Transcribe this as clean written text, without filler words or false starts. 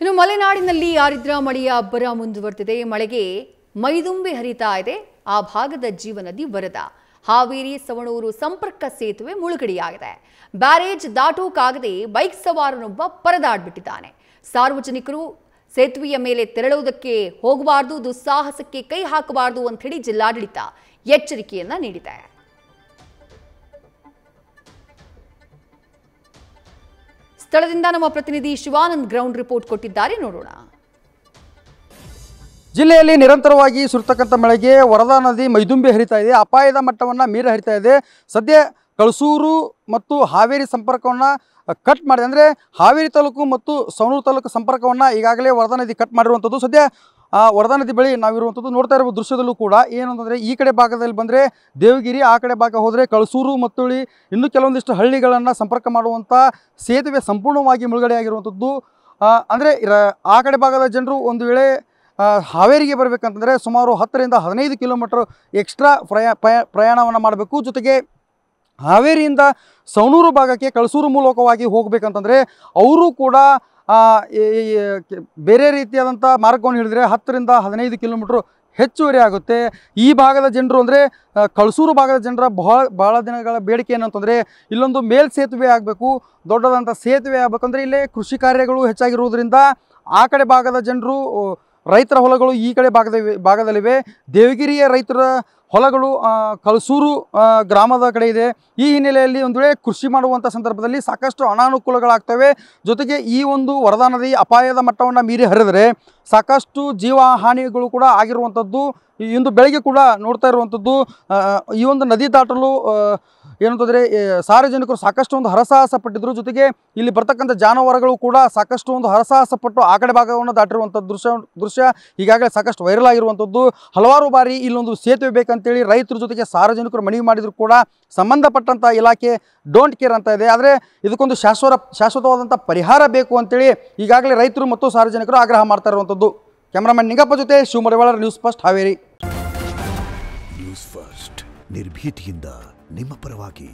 ಇನ್ನು ಮಲೆನಾಡಿನಲ್ಲಿ ಆರಿದ್ರ ಮಳೆಯ ಅಬ್ಬರ ಮುಂದುವರೆದಿದೆ. ಮಳೆಗೆ ಮೈದುಂಬಿ ಹರಿತಾ ಇದೆ. ಆ ಭಾಗದ ಜೀವನದಿ ವರದ. ಹಾವೇರಿ ಸವಣೂರು ಸಂಪರ್ಕ ಸೇತುವೆ ಮುಳುಗಡೆಯಾಗಿದೆ. Barrage ದಾಟೋಕಾಗದೆ bike ಸವಾರನೊಬ್ಬ ಪರದಾಡ್ಬಿಟ್ಟಿದ್ದಾನೆ. ಸಾರ್ವಜನಿಕರು ಸೇತುವೆಯ ಮೇಲೆ ತೆರಳುವುದಕ್ಕೆ ಹೋಗಬಾರದು, ದುಸ್ಸಾಹಸಕ್ಕೆ ಕೈ ಹಾಕಬಾರದು ಅಂತ ಹೇಳಿ ಜಿಲ್ಲಾಡಳಿತ ಎಚ್ಚರಿಕೆಯನ್ನ ನೀಡಿದೆ. ಸ್ಥಳದಿಂದ ನಮ್ಮ ಪ್ರತಿನಿಧಿ ಶಿವಾನಂದ್ ಗ್ರೌಂಡ್ ರಿಪೋರ್ಟ್ ಕೊಟ್ಟಿದ್ದಾರೆ, ನೋಡೋಣ. ಜಿಲ್ಲೆಯಲ್ಲಿ ನಿರಂತರವಾಗಿ ಸುರಿತಕ್ಕಂಥ ಮಳೆಗೆ ವರದಾ ನದಿ ಮೈದುಂಬಿ ಹರಿತಾ ಇದೆ. ಅಪಾಯದ ಮಟ್ಟವನ್ನು ಮೀರಿ ಹರಿತಾ ಇದೆ. ಸದ್ಯ ಕಳಸೂರು ಮತ್ತು ಹಾವೇರಿ ಸಂಪರ್ಕವನ್ನು ಕಟ್ ಮಾಡಿದೆ. ಅಂದರೆ ಹಾವೇರಿ ತಾಲೂಕು ಮತ್ತು ಸವಣೂರು ತಾಲೂಕು ಸಂಪರ್ಕವನ್ನು ಈಗಾಗಲೇ ವರದಾ ನದಿ ಕಟ್ ಮಾಡಿರುವಂಥದ್ದು. ಸದ್ಯ ವರದಾ ನದಿ ಬಳಿ ನಾವಿರುವಂಥದ್ದು ನೋಡ್ತಾ ಇರುವ ದೃಶ್ಯದಲ್ಲೂ ಕೂಡ ಏನಂತಂದರೆ ಈ ಕಡೆ ಭಾಗದಲ್ಲಿ ಬಂದರೆ ದೇವಗಿರಿ, ಆ ಕಡೆ ಭಾಗ ಹೋದರೆ ಕಳಸೂರು ಮತ್ತು ಇನ್ನೂ ಕೆಲವೊಂದಿಷ್ಟು ಹಳ್ಳಿಗಳನ್ನು ಸಂಪರ್ಕ ಮಾಡುವಂಥ ಸೇತುವೆ ಸಂಪೂರ್ಣವಾಗಿ ಮುಳುಗಡೆಯಾಗಿರುವಂಥದ್ದು. ಅಂದರೆ ಆ ಕಡೆ ಭಾಗದ ಜನರು ಒಂದು ವೇಳೆ ಹಾವೇರಿಗೆ ಬರಬೇಕಂತಂದರೆ ಸುಮಾರು 10 ರಿಂದ 15 ಕಿಲೋಮೀಟರ್ ಎಕ್ಸ್ಟ್ರಾ ಪ್ರಯಾಣವನ್ನು ಮಾಡಬೇಕು. ಜೊತೆಗೆ ಹಾವೇರಿಯಿಂದ ಸವಣೂರು ಭಾಗಕ್ಕೆ ಕಳಸೂರು ಮೂಲಕವಾಗಿ ಹೋಗಬೇಕಂತಂದರೆ ಅವರು ಕೂಡ ಬೇರೆ ರೀತಿಯಾದಂಥ ಮಾರ್ಗವನ್ನು ಹಿಡಿದ್ರೆ 10 ರಿಂದ 15 ಕಿಲೋಮೀಟ್ರ್ ಹೆಚ್ಚುವರಿ ಆಗುತ್ತೆ. ಈ ಭಾಗದ ಜನರು ಅಂದರೆ ಕಳಸೂರು ಭಾಗದ ಜನರ ಬಹಳ ದಿನಗಳ ಬೇಡಿಕೆ ಏನಂತಂದರೆ ಇಲ್ಲೊಂದು ಮೇಲ್ ಸೇತುವೆ ಆಗಬೇಕು, ದೊಡ್ಡದಂಥ ಸೇತುವೆ ಆಗಬೇಕಂದ್ರೆ ಇಲ್ಲೇ ಕೃಷಿ ಕಾರ್ಯಗಳು ಹೆಚ್ಚಾಗಿರುವುದರಿಂದ ಆ ಕಡೆ ಭಾಗದ ಜನರು ರೈತರ ಹೊಲಗಳು ಈ ಕಡೆ ಭಾಗದಲ್ಲಿವೆ. ದೇವಗಿರಿಯ ರೈತರ ಹೊಲಗಳು ಕಳಸೂರು ಗ್ರಾಮದ ಕಡೆ ಇದೆ. ಈ ಹಿನ್ನೆಲೆಯಲ್ಲಿ ಒಂದು ವೇಳೆ ಕೃಷಿ ಮಾಡುವಂಥ ಸಂದರ್ಭದಲ್ಲಿ ಸಾಕಷ್ಟು ಅನಾನುಕೂಲಗಳಾಗ್ತವೆ. ಜೊತೆಗೆ ಈ ಒಂದು ವರದಾ ನದಿ ಅಪಾಯದ ಮಟ್ಟವನ್ನು ಮೀರಿ ಹರಿದರೆ ಸಾಕಷ್ಟು ಜೀವ ಹಾನಿಗಳು ಕೂಡ ಆಗಿರುವಂಥದ್ದು. ಇಂದು ಬೆಳಗ್ಗೆ ಕೂಡ ನೋಡ್ತಾ ಇರುವಂಥದ್ದು ಈ ಒಂದು ನದಿ ದಾಟಲು ಏನಂತಂದರೆ ಸಾರ್ವಜನಿಕರು ಸಾಕಷ್ಟು ಒಂದು ಹರಸಾಹಸ ಪಟ್ಟಿದ್ದರು. ಜೊತೆಗೆ ಇಲ್ಲಿ ಬರ್ತಕ್ಕಂಥ ಜಾನುವಾರುಗಳು ಕೂಡ ಸಾಕಷ್ಟು ಒಂದು ಹರಸಾಹಸ ಪಟ್ಟು ಆ ಕಡೆ ಭಾಗವನ್ನು ದಾಟಿರುವಂಥದ್ದು ದೃಶ್ಯ ಈಗಾಗಲೇ ಸಾಕಷ್ಟು ವೈರಲ್ ಆಗಿರುವಂಥದ್ದು. ಹಲವಾರು ಬಾರಿ ಇಲ್ಲೊಂದು ಸೇತುವೆ ಬೇಕಂತೇಳಿ ರೈತರ ಜೊತೆಗೆ ಸಾರ್ವಜನಿಕರು ಮನವಿ ಮಾಡಿದರೂ ಕೂಡ ಸಂಬಂಧಪಟ್ಟಂಥ ಇಲಾಖೆ ಡೋಂಟ್ ಕೇರ್ ಅಂತ ಇದೆ. ಆದರೆ ಇದಕ್ಕೊಂದು ಶಾಶ್ವತವಾದಂಥ ಪರಿಹಾರ ಬೇಕು ಅಂತೇಳಿ ಈಗಾಗಲೇ ರೈತರು ಮತ್ತು ಸಾರ್ವಜನಿಕರು ಆಗ್ರಹ ಮಾಡ್ತಾ ಇರುವಂಥದ್ದು. ಕ್ಯಾಮರಾಮನ್ ನಿಂಗಪ್ಪ ಜೊತೆ Shivamogga, news first Haveri. News first ನಿರ್ಭೀತಿಯಿಂದ ನಿಮ್ಮ ಪರವಾಗಿ.